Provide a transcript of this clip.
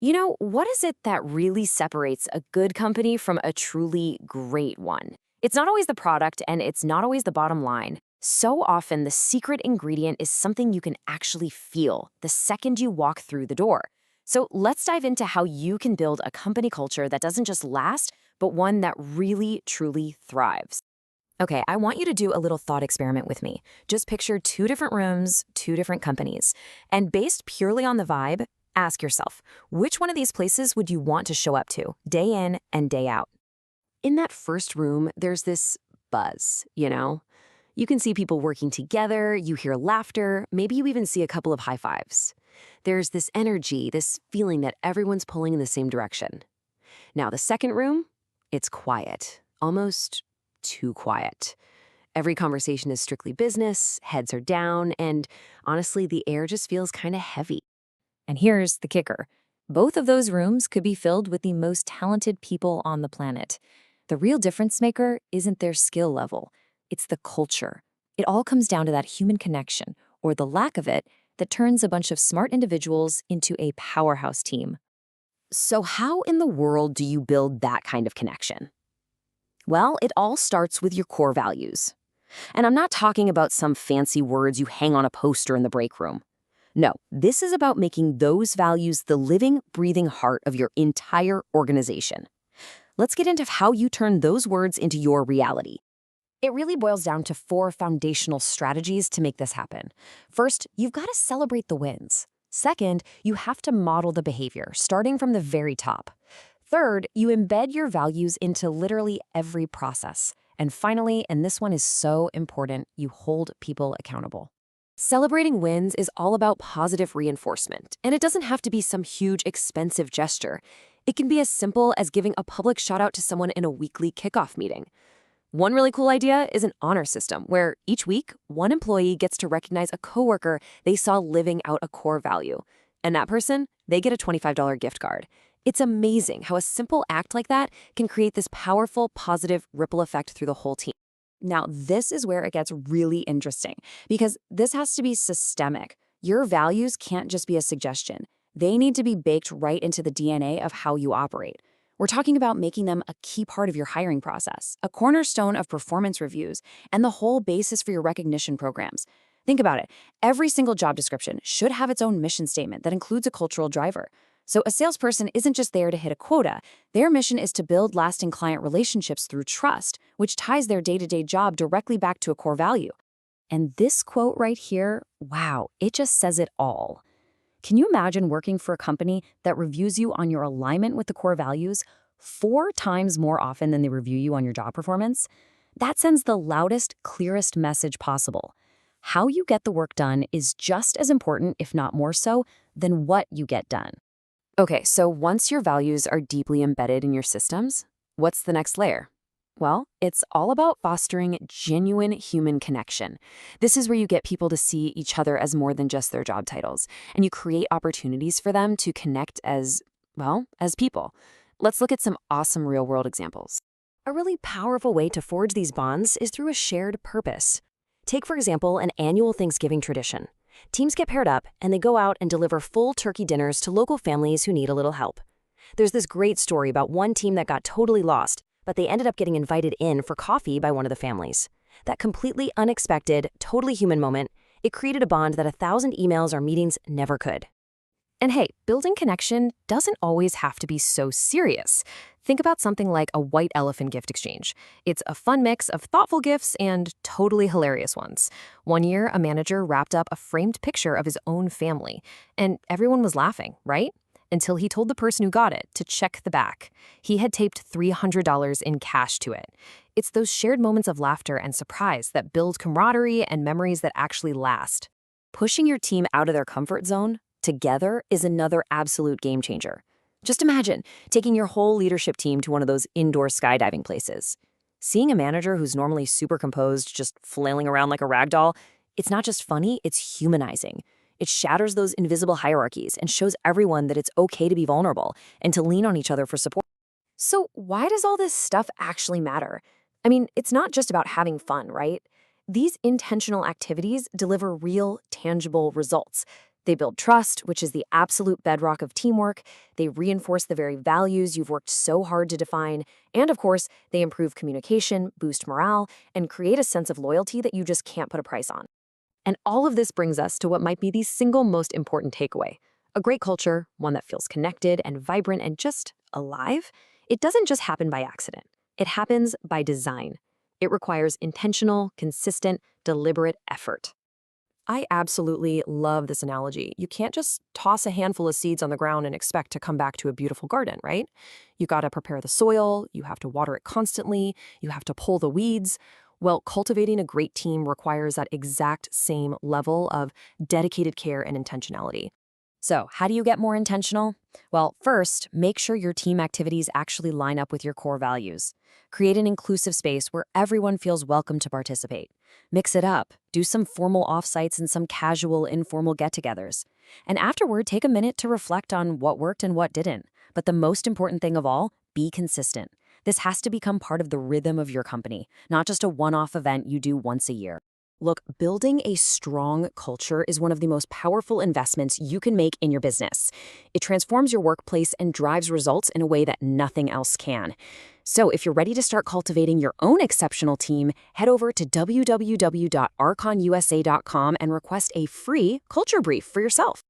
What is it that really separates a good company from a truly great one? It's not always the product and it's not always the bottom line. So often, the secret ingredient is something you can actually feel the second you walk through the door. So let's dive into how you can build a company culture that doesn't just last, but one that really, truly thrives. Okay, I want you to do a little thought experiment with me. Just picture two different rooms, two different companies. And based purely on the vibe, ask yourself, which one of these places would you want to show up to, day in and day out? In that first room, there's this buzz. You can see people working together, you hear laughter, maybe you even see a couple of high fives. There's this energy, this feeling that everyone's pulling in the same direction. Now, the second room, it's quiet, almost too quiet. Every conversation is strictly business, heads are down, and honestly, the air just feels kind of heavy. And here's the kicker. Both of those rooms could be filled with the most talented people on the planet. The real difference maker isn't their skill level, it's the culture. It all comes down to that human connection, or the lack of it, that turns a bunch of smart individuals into a powerhouse team. So how in the world do you build that kind of connection? Well, it all starts with your core values. And I'm not talking about some fancy words you hang on a poster in the break room. No, this is about making those values the living, breathing heart of your entire organization. Let's get into how you turn those words into your reality. It really boils down to four foundational strategies to make this happen. First, you've got to celebrate the wins. Second, you have to model the behavior, starting from the very top. Third, you embed your values into literally every process. And finally, and this one is so important, you hold people accountable. Celebrating wins is all about positive reinforcement, and it doesn't have to be some huge, expensive gesture. It can be as simple as giving a public shout out to someone in a weekly kickoff meeting. One really cool idea is an honor system where each week, one employee gets to recognize a coworker they saw living out a core value. And that person, they get a $25 gift card. It's amazing how a simple act like that can create this powerful, positive ripple effect through the whole team. Now, this is where it gets really interesting because this has to be systemic. Your values can't just be a suggestion. They need to be baked right into the DNA of how you operate. We're talking about making them a key part of your hiring process, a cornerstone of performance reviews, and the whole basis for your recognition programs. Think about it. Every single job description should have its own mission statement that includes a cultural driver. So a salesperson isn't just there to hit a quota. Their mission is to build lasting client relationships through trust, which ties their day-to-day job directly back to a core value. And this quote right here, wow, it just says it all. Can you imagine working for a company that reviews you on your alignment with the core values 4 times more often than they review you on your job performance? That sends the loudest, clearest message possible. How you get the work done is just as important, if not more so, than what you get done. Okay, so once your values are deeply embedded in your systems, what's the next layer? Well, it's all about fostering genuine human connection. This is where you get people to see each other as more than just their job titles, and you create opportunities for them to connect as people. Let's look at some awesome real-world examples. A really powerful way to forge these bonds is through a shared purpose. Take, for example, an annual Thanksgiving tradition. Teams get paired up, and they go out and deliver full turkey dinners to local families who need a little help. There's this great story about one team that got totally lost, but they ended up getting invited in for coffee by one of the families. That completely unexpected, totally human moment, it created a bond that 1,000 emails or meetings never could. And hey, building connection doesn't always have to be so serious. Think about something like a white elephant gift exchange. It's a fun mix of thoughtful gifts and totally hilarious ones. One year, a manager wrapped up a framed picture of his own family, and everyone was laughing, right? Until he told the person who got it to check the back. He had taped $300 in cash to it. It's those shared moments of laughter and surprise that build camaraderie and memories that actually last. Pushing your team out of their comfort zone together is another absolute game changer. Just imagine taking your whole leadership team to one of those indoor skydiving places. Seeing a manager who's normally super composed just flailing around like a rag doll, it's not just funny, it's humanizing. It shatters those invisible hierarchies and shows everyone that it's okay to be vulnerable and to lean on each other for support. So why does all this stuff actually matter? I mean, it's not just about having fun, right? These intentional activities deliver real, tangible results. They build trust, which is the absolute bedrock of teamwork. They reinforce the very values you've worked so hard to define. And of course, they improve communication, boost morale, and create a sense of loyalty that you just can't put a price on. And all of this brings us to what might be the single most important takeaway. A great culture, one that feels connected and vibrant and just alive, it doesn't just happen by accident. It happens by design. It requires intentional, consistent, deliberate effort. I absolutely love this analogy. You can't just toss a handful of seeds on the ground and expect to come back to a beautiful garden, right? You got to prepare the soil, you have to water it constantly, you have to pull the weeds. Well, cultivating a great team requires that exact same level of dedicated care and intentionality. So, how do you get more intentional? Well, first, make sure your team activities actually line up with your core values. Create an inclusive space where everyone feels welcome to participate. Mix it up. Do some formal offsites and some casual, informal get-togethers. And afterward, take a minute to reflect on what worked and what didn't. But the most important thing of all, be consistent. This has to become part of the rhythm of your company, not just a one-off event you do once a year. Look, building a strong culture is one of the most powerful investments you can make in your business. It transforms your workplace and drives results in a way that nothing else can. So if you're ready to start cultivating your own exceptional team, head over to www.archonusa.com and request a free culture brief for yourself.